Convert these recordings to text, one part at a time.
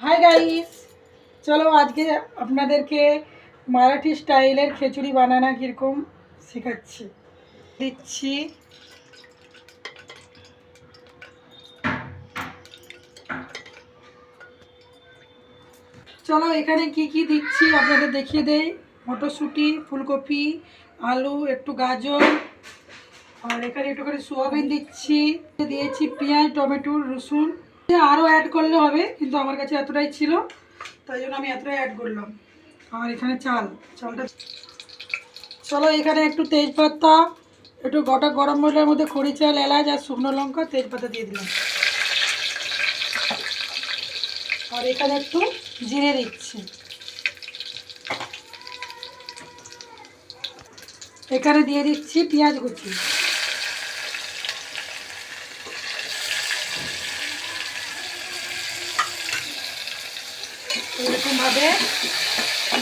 Hi guys, চলো আজকে আপনাদেরকে মারাঠি স্টাইলের খিচুড়ি বানানো কীরকম শেখাচ্ছি। দিচ্ছি চলো এখানে কি কি দিচ্ছি আপনাদের দেখিয়ে দেই। মটরশুঁটি, ফুলকপি, আলু, একটু গাজর, আর এখানে একটু করে সোয়াবিন দিচ্ছি। দিয়েছি পেঁয়াজ, টমেটো, রসুন। আরও অ্যাড করলে হবে, কিন্তু আমার কাছে এতটাই ছিল, তাই জন্য আমি এতটাই অ্যাড করলাম। আর এখানে চালটা চলো এখানে একটু তেজপাতা, একটু গোটা গরম মশলার মধ্যে খড়ি চাল, এলাচ আর শুকনো লঙ্কা, তেজপাতা দিয়ে দিলাম। আর এখানে একটু জিরে দিচ্ছি। এখানে দিয়ে দিচ্ছি পেঁয়াজ কুচি। এরকমভাবে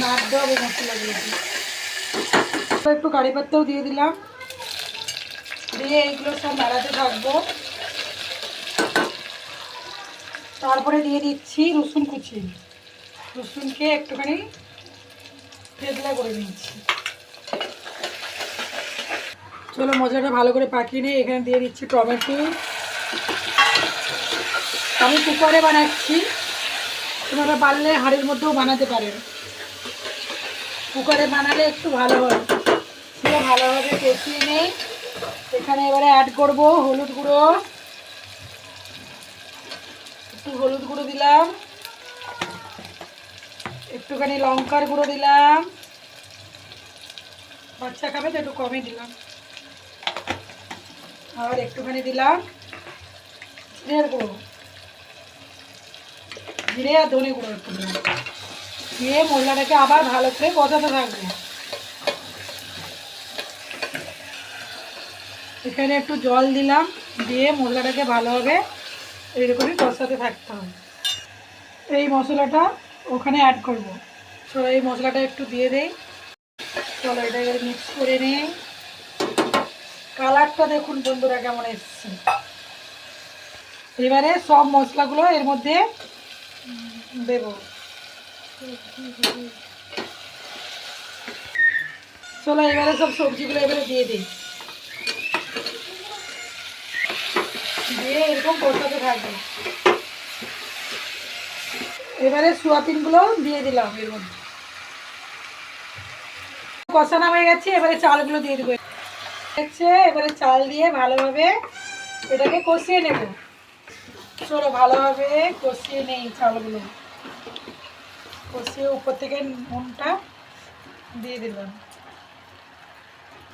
নাড়তে হবে মশলা দিয়ে দিই। একটু কারি পাতাও দিয়ে দিলাম, দিয়ে এইগুলো সব নাড়াতে থাকবো। তারপরে দিয়ে দিচ্ছি রসুন কুচি। রসুনকে একটুখানি থেতলা করে নিচ্ছি। চলো মশলাটা ভালো করে পাকিয়ে নিয়ে এখানে দিয়ে দিচ্ছি টমেটো। আমি কুকারে বানাচ্ছি, তোমরা পারলে হাঁড়ির মধ্যেও বানাতে পারেন। কুকারে বানালে একটু ভালো হয়। পুরো ভালোভাবে কষিয়ে নেই। এখানে এবারে অ্যাড করব হলুদ গুঁড়ো। একটু হলুদ গুঁড়ো দিলাম, একটুখানি লঙ্কার গুঁড়ো দিলাম, বাচ্চা খাবে তো একটু কমই দিলাম। আর একটুখানি দিলাম জিরের গুঁড়ো, জিরে আর ধনে গুঁড়ো একটু দিলাম। দিয়ে মশলাটাকে আবার ভালো করে কষাতে থাকবে। এখানে একটু জল দিলাম, দিয়ে মশলাটাকে ভালোভাবে এইরকমই কষাতে থাকতে হবে। এই মশলাটা ওখানে অ্যাড করব। চলো এই মশলাটা একটু দিয়ে দেই। চলো এটা এবার মিক্স করে নিই। কালারটা দেখুন বন্ধুরা কেমন এসছে। এবারে সব মশলাগুলো এর মধ্যে দেব। চলো এবারে সব সবজিগুলো এবারে দিয়ে দিই, দিয়ে এরকম কষাতে থাকবে। এবারে সোয়াবিনগুলো দিয়ে দিলাম এর মধ্যে। কষানো হয়ে গেছে, এবারে চালগুলো দিয়ে দেবো। এবারে চাল দিয়ে ভালোভাবে এটাকে কষিয়ে নেব। চলো ভালোভাবে কষিয়ে নেই চালগুলো। কষিয়ে উপর থেকে নুনটা দিয়ে দিলাম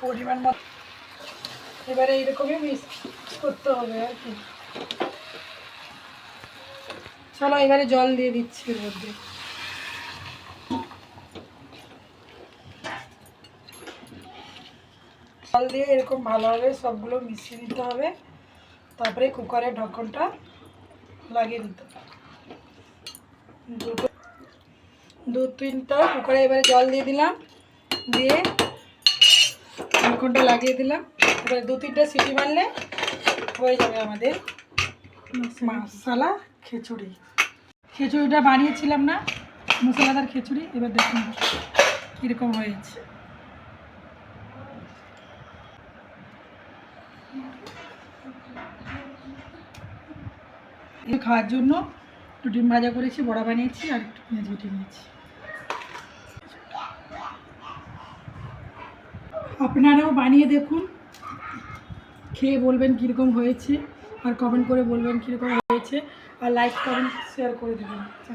পরিমাণ মতো। এবারে এইরকমই মিক্স করতে হবে আর কি। চলো এবারে জল দিয়ে দিচ্ছি এর মধ্যে। জল দিয়ে এরকম ভালোভাবে সবগুলো মিশিয়ে দিতে হবে। তারপরে কুকারের ঢক্কনটা লাগিয়ে দিতে হবে। দু তিনটা কুকারে এবারে জল দিয়ে দিলাম, দিয়ে ঢক্কনটা লাগিয়ে দিলাম। এবারে দু তিনটা সিটি মারলে হয়ে যাবে আমাদের মশলা খিচুড়ি। খিচুড়িটা বানিয়েছিলাম না, মশলাদার খিচুড়ি। এবার দেখুন কীরকম হয়েছে। খাওয়ার জন্য একটু ডিম ভাজা করেছি, বড়া বানিয়েছি, আর একটু পেঁয়াজ কেটে নিয়েছি। আপনারাও বানিয়ে দেখুন, খেয়ে বলবেন কীরকম হয়েছে, আর কমেন্ট করে বলবেন কীরকম হয়েছে, আর লাইক কমেন্ট শেয়ার করে দেবেন।